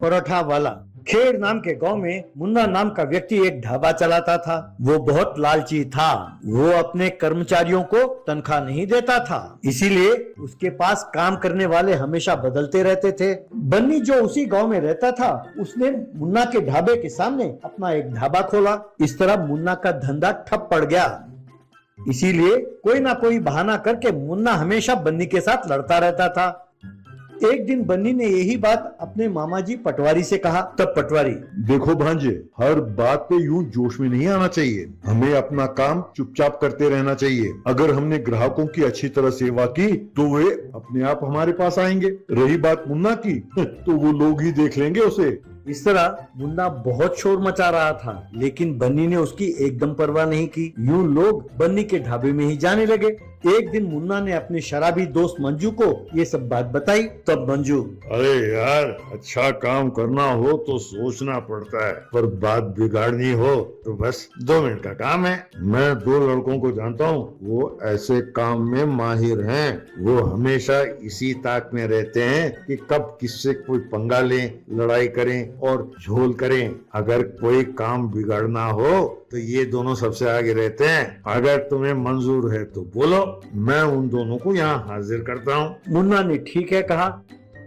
परोठा वाला। खेड़ नाम के गांव में मुन्ना नाम का व्यक्ति एक ढाबा चलाता था। वो बहुत लालची था। वो अपने कर्मचारियों को तनख्वाह नहीं देता था, इसीलिए उसके पास काम करने वाले हमेशा बदलते रहते थे। बन्नी जो उसी गांव में रहता था, उसने मुन्ना के ढाबे के सामने अपना एक ढाबा खोला। इस तरह मुन्ना का धंधा ठप पड़ गया। इसीलिए कोई ना कोई बहाना करके मुन्ना हमेशा बन्नी के साथ लड़ता रहता था। एक दिन बन्नी ने यही बात अपने मामा जी पटवारी से कहा। तब पटवारी, देखो भांजे, हर बात पे यूं जोश में नहीं आना चाहिए। हमें अपना काम चुपचाप करते रहना चाहिए। अगर हमने ग्राहकों की अच्छी तरह सेवा की तो वे अपने आप हमारे पास आएंगे। रही बात मुन्ना की तो वो लोग ही देख लेंगे उसे। इस तरह मुन्ना बहुत शोर मचा रहा था, लेकिन बन्नी ने उसकी एकदम परवाह नहीं की। यूं लोग बन्नी के ढाबे में ही जाने लगे। एक दिन मुन्ना ने अपने शराबी दोस्त मंजू को ये सब बात बताई। तब मंजू, अरे यार, अच्छा काम करना हो तो सोचना पड़ता है, पर बात बिगाड़नी हो तो बस 2 मिनट का काम है। मैं 2 लड़कों को जानता हूँ, वो ऐसे काम में माहिर हैं। वो हमेशा इसी ताक में रहते हैं कि कब किससे कोई पंगा लें, लड़ाई करें और झोल करें। अगर कोई काम बिगाड़ना हो तो ये दोनों सबसे आगे रहते हैं। अगर तुम्हें मंजूर है तो बोलो, मैं उन दोनों को यहाँ हाजिर करता हूँ। मुन्ना ने ठीक है कहा।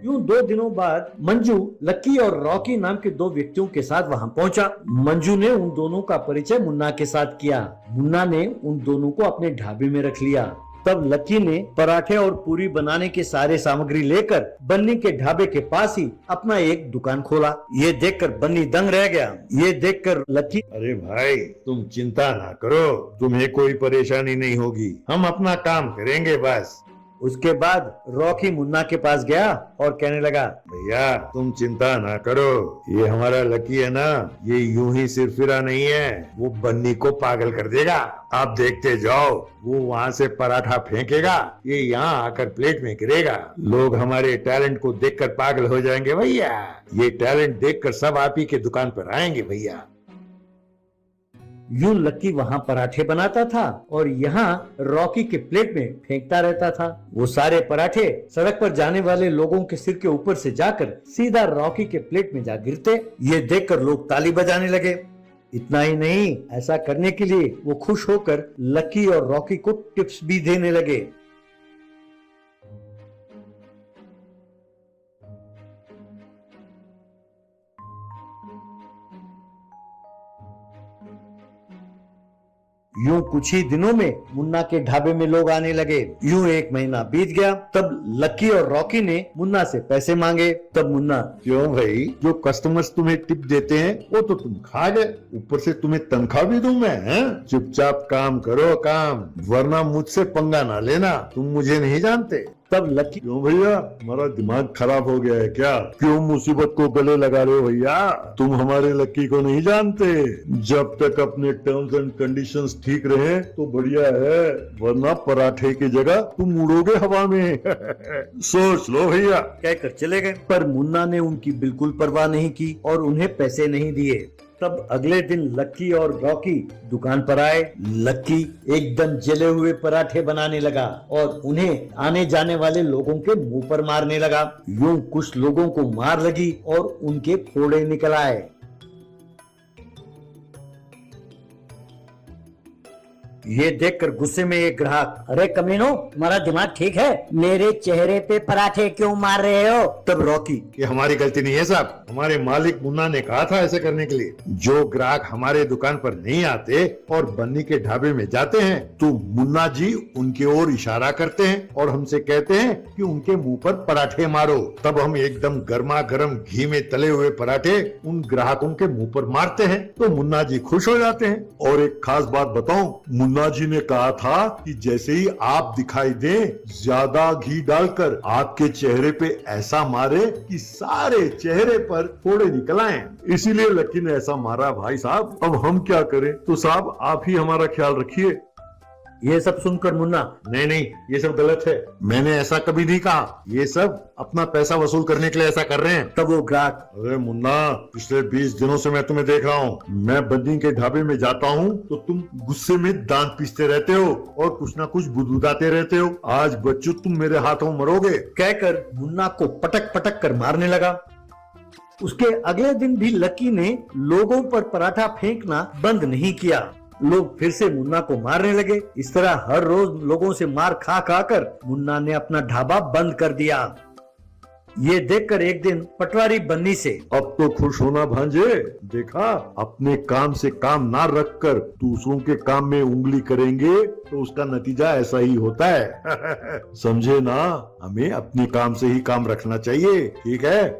यूं 2 दिनों बाद मंजू लक्की और रॉकी नाम के 2 व्यक्तियों के साथ वहां पहुंचा। मंजू ने उन दोनों का परिचय मुन्ना के साथ किया। मुन्ना ने उन दोनों को अपने ढाबे में रख लिया। तब लक्की ने पराठे और पूरी बनाने की सारे सामग्री लेकर बन्नी के ढाबे के पास ही अपना एक दुकान खोला। ये देखकर बन्नी दंग रह गया। ये देखकर लक्की, अरे भाई, तुम चिंता ना करो, तुम्हें कोई परेशानी नहीं होगी। हम अपना काम करेंगे बस। उसके बाद रॉकी मुन्ना के पास गया और कहने लगा, भैया तुम चिंता ना करो, ये हमारा लकी है ना, ये यूं ही सिरफिरा नहीं है, वो बन्नी को पागल कर देगा। आप देखते जाओ, वो वहाँ से पराठा फेंकेगा, ये यहाँ आकर प्लेट में गिरेगा। लोग हमारे टैलेंट को देखकर पागल हो जाएंगे भैया। ये टैलेंट देखकर सब आप ही के दुकान पर आएंगे भैया। यूं लक्की वहां पराठे बनाता था और यहाँ रॉकी के प्लेट में फेंकता रहता था। वो सारे पराठे सड़क पर जाने वाले लोगों के सिर के ऊपर से जाकर सीधा रॉकी के प्लेट में जा गिरते। ये देखकर लोग ताली बजाने लगे। इतना ही नहीं, ऐसा करने के लिए वो खुश होकर लक्की और रॉकी को टिप्स भी देने लगे। यूं कुछ ही दिनों में मुन्ना के ढाबे में लोग आने लगे। यूं 1 महीना बीत गया। तब लक्की और रॉकी ने मुन्ना से पैसे मांगे। तब मुन्ना, क्यों भाई, जो कस्टमर्स तुम्हें टिप देते हैं वो तो तुम खा गए, ऊपर से तुम्हें तनख्वाह भी दूं मैं, हैं? चुपचाप काम करो काम, वरना मुझसे पंगा ना लेना, तुम मुझे नहीं जानते। तब लक्की, क्यों भैया, हमारा दिमाग खराब हो गया है क्या? क्यों मुसीबत को गले लगा रहे हो भैया? तुम हमारे लक्की को नहीं जानते। जब तक अपने टर्म्स एंड कंडीशंस ठीक रहे तो बढ़िया है, वरना पराठे की जगह तुम उड़ोगे हवा में। सोच लो भैया, कहकर चले गए। पर मुन्ना ने उनकी बिल्कुल परवाह नहीं की और उन्हें पैसे नहीं दिए। तब अगले दिन लक्की और रॉकी दुकान पर आए। लक्की एकदम जले हुए पराठे बनाने लगा और उन्हें आने जाने वाले लोगों के मुंह पर मारने लगा। यूं कुछ लोगों को मार लगी और उनके फोड़े निकल आए। ये देखकर गुस्से में एक ग्राहक, अरे कमीनो, तुम्हारा दिमाग ठीक है? मेरे चेहरे पे पराठे क्यों मार रहे हो? तब रॉकी, ये हमारी गलती नहीं है साहब, हमारे मालिक मुन्ना ने कहा था ऐसे करने के लिए। जो ग्राहक हमारे दुकान पर नहीं आते और बन्नी के ढाबे में जाते हैं तो मुन्ना जी उनके ओर इशारा करते हैं और हमसे कहते हैं कि उनके मुंह पर पराठे मारो। तब हम एकदम गर्मा गर्म घी में तले हुए पराठे उन ग्राहकों के मुंह पर मारते हैं तो मुन्ना जी खुश हो जाते हैं। और एक खास बात बताऊं, मुन्ना जी ने कहा था कि जैसे ही आप दिखाई दें, ज्यादा घी डालकर आपके चेहरे पे ऐसा मारे कि सारे चेहरे पर फोड़े निकल आए। इसीलिए लक्की ने ऐसा मारा भाई साहब। अब हम क्या करें? तो साहब आप ही हमारा ख्याल रखिए। ये सब सुनकर मुन्ना, नहीं नहीं, ये सब गलत है, मैंने ऐसा कभी नहीं कहा, ये सब अपना पैसा वसूल करने के लिए ऐसा कर रहे हैं। तब वो ग्राहक, अरे मुन्ना, पिछले 20 दिनों से मैं तुम्हें देख रहा हूँ, मैं बन्नी के ढाबे में जाता हूँ तो तुम गुस्से में दांत पीसते रहते हो और कुछ ना कुछ बुदबुदाते रहते हो। आज बच्चों तुम मेरे हाथों मरोगे। कहकर मुन्ना को पटक पटक कर मारने लगा। उसके अगले दिन भी लकी ने लोगों पर पराठा फेंकना बंद नहीं किया। लोग फिर से मुन्ना को मारने लगे। इस तरह हर रोज लोगों से मार खा खा कर मुन्ना ने अपना ढाबा बंद कर दिया। ये देखकर एक दिन पटवारी बन्नी से, अब तो खुश होना भांजे, देखा अपने काम से काम ना रखकर दूसरों के काम में उंगली करेंगे तो उसका नतीजा ऐसा ही होता है। समझे ना, हमें अपने काम से ही काम रखना चाहिए, ठीक है?